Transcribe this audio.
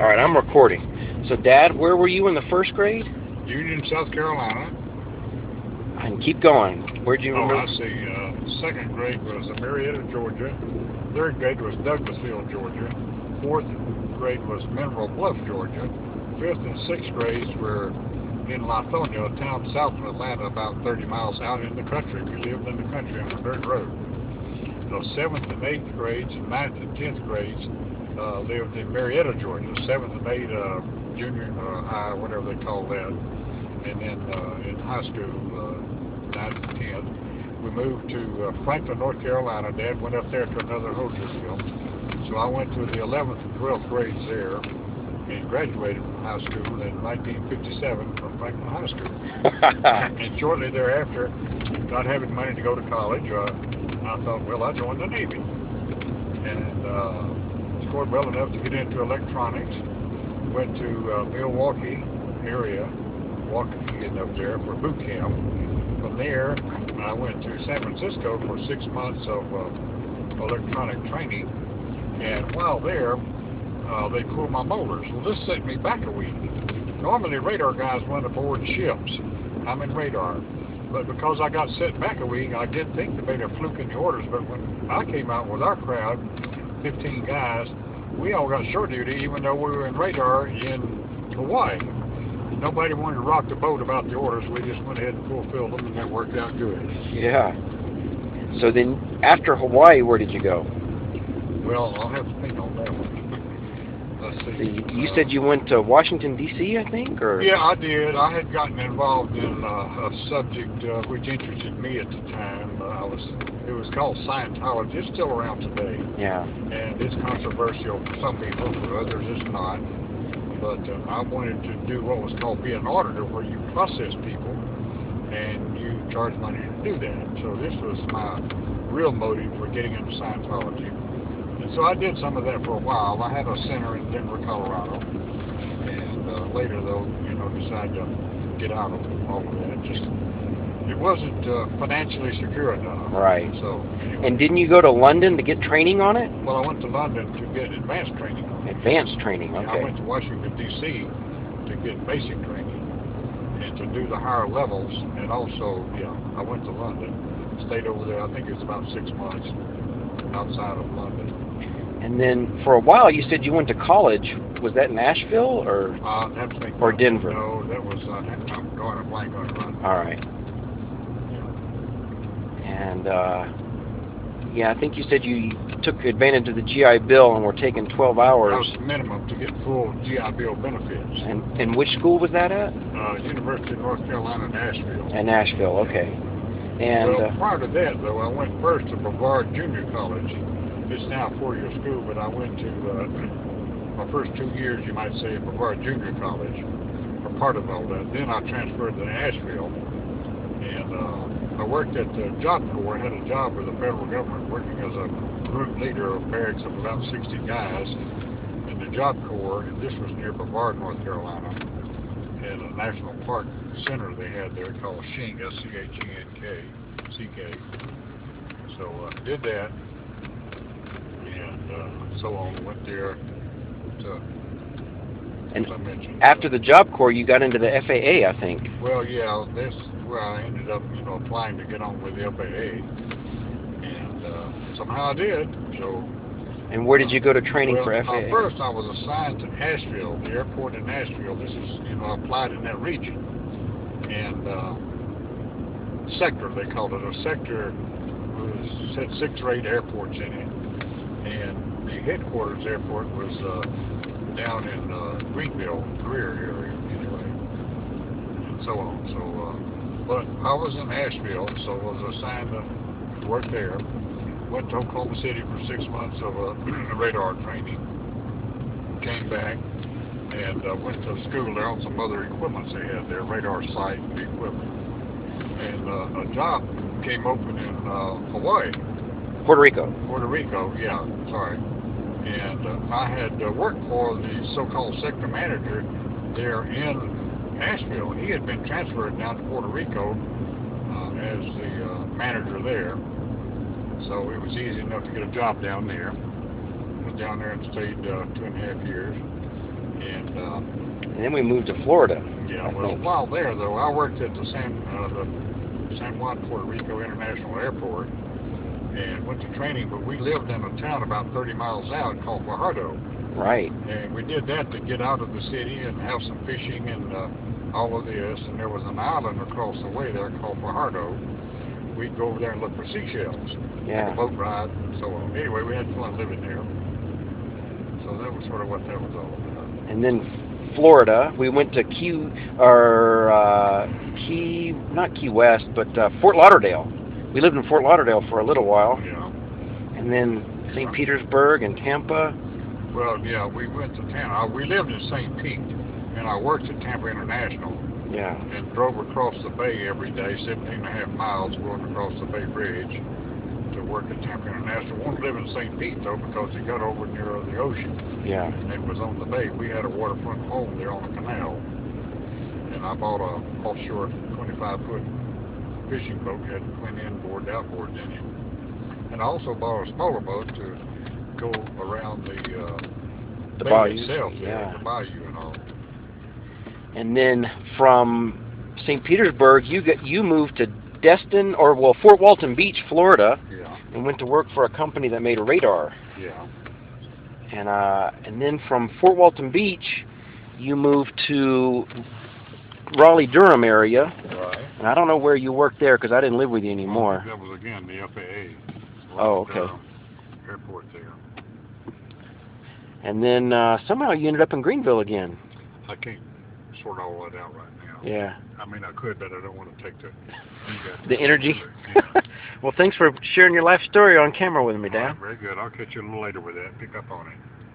All right, I'm recording. So, Dad, where were you in the first grade? Union, South Carolina. And keep going. Where'd you remember? I see. Second grade was Marietta, Georgia. Third grade was Douglasville, Georgia. Fourth grade was Mineral Bluff, Georgia. Fifth and sixth grades were in Lithonia, a town south of Atlanta, about 30 miles out in the country. We lived in the country on a dirt road. So seventh and eighth grades, and ninth and 10th grades lived in Marietta, Georgia. Seventh and eighth, junior high, whatever they call that. And then in high school, 9th and 10th, we moved to Franklin, North Carolina. Dad went up there to another Hogersville. So I went to the 11th and 12th grades there and graduated from high school in 1957 from Franklin High School. And shortly thereafter, not having money to go to college, I thought, well, I joined the Navy. And scored well enough to get into electronics. Went to Milwaukee area, walking up there for boot camp. From there, I went to San Francisco for 6 months of electronic training. And while there, they pulled my molars. Well, this set me back a week. Normally, radar guys run aboard ships. I'm in radar. But because I got set back a week, I did think they made a fluke in the orders. But when I came out with our crowd, 15 guys, we all got short duty, even though we were in radar in Hawaii. Nobody wanted to rock the boat about the orders. We just went ahead and fulfilled them, and that worked out good. Yeah. So then, after Hawaii, where did you go? Well, I'll have to think on that one. Let's see. You said you went to Washington, D.C., I think? Or? Yeah, I did. I had gotten involved in a subject which interested me at the time. It was called Scientology. It's still around today. Yeah. And it's controversial for some people, for others it's not. But I wanted to do what was called be an auditor, where you process people and you charge money to do that. So this was my real motive for getting into Scientology. And so I did some of that for a while. I had a center in Denver, Colorado. And later, though, decided to get out of all of that. It wasn't financially secure enough. Right. So, anyway. And didn't you go to London to get training on it? Well, I went to London to get advanced training on it. Advanced training, okay. I went to Washington, D.C. to get basic training and to do the higher levels. And also, I went to London, stayed over there, I think it was about 6 months outside of London. And then for a while you said you went to college. Was that in Nashville or Denver? No, that was, I'm going a blank on it. All right. And, I think you said you took advantage of the GI Bill and were taking 12 hours. That was the minimum to get full GI Bill benefits. And which school was that at? University of North Carolina, Nashville. At Nashville, okay. And well, prior to that, though, I went first to Brevard Junior College. It's now a 4-year school, but I went to my first 2 years, you might say, at Brevard Junior College, for part of all that. Then I transferred to Nashville, and I worked at the Job Corps. I had a job with the federal government, working as a group leader of barracks of about 60 guys in the Job Corps, and this was near Brevard, North Carolina, at a national park center they had there called Schenck, S-C-H-E-N-K, So I did that. So on, went there to, as I mentioned. After the Job Corps, you got into the FAA, I think. Well, yeah, that's where I ended up, applying to get on with the FAA. And somehow I did, so. And where did you go to training for FAA? First, I was assigned to Nashville, the airport in Nashville. This is, I applied in that region. And sector, they called it. A sector had 6 or 8 airports in it. And the headquarters airport was down in Greenville, Greer area, anyway, and so on. So, but I was in Asheville, so I was assigned to work there. Went to Oklahoma City for 6 months of radar training. Came back and went to school there on some other equipments they had there, radar sight and equipment. And a job came open in Hawaii. Puerto Rico, yeah, sorry. And I had worked for the so-called sector manager there in Nashville. He had been transferred down to Puerto Rico as the manager there. So it was easy enough to get a job down there. I was down there and stayed 2.5 years. And then we moved to Florida. Yeah, well, while there though, I worked at the San Juan, Puerto Rico International Airport, and went to training. But we lived in a town about 30 miles out called Fajardo. Right. And we did that to get out of the city and have some fishing and all of this. And there was an island across the way there called Fajardo. We'd go over there and look for seashells. Yeah. Take a boat ride and so on. Anyway, we had fun living there. So that was sort of what that was all about. And then Florida, we went to not Key West, but Fort Lauderdale. We lived in Fort Lauderdale for a little while. Yeah. And then St. Petersburg and Tampa. Well, yeah, we went to Tampa. We lived in St. Pete, and I worked at Tampa International. Yeah. And drove across the bay every day, 17.5 miles going across the Bay Bridge to work at Tampa International. I wanted to live in St. Pete, though, because it got over near the ocean. Yeah. And it was on the bay. We had a waterfront home there on the canal. And I bought a offshore 25-foot fishing boat. It had twin inboard outboards in it. And I also bought a smaller boat to go around the bay bayou itself, yeah. The bayou and all. And then from St. Petersburg, you moved to Fort Walton Beach, Florida, Yeah. and went to work for a company that made radar. Yeah. And then from Fort Walton Beach, you moved to Raleigh-Durham area. Right. And I don't know where you worked there because I didn't live with you anymore. That was again the FAA. Oh, okay. Airport there. And then somehow you ended up in Greenville again. I can't sort all that out right now. Yeah. I mean, I could, but I don't want to take the energy. Yeah. Well, thanks for sharing your life story on camera with me, Dan. All right, very good. I'll catch you a little later with that. Pick up on it.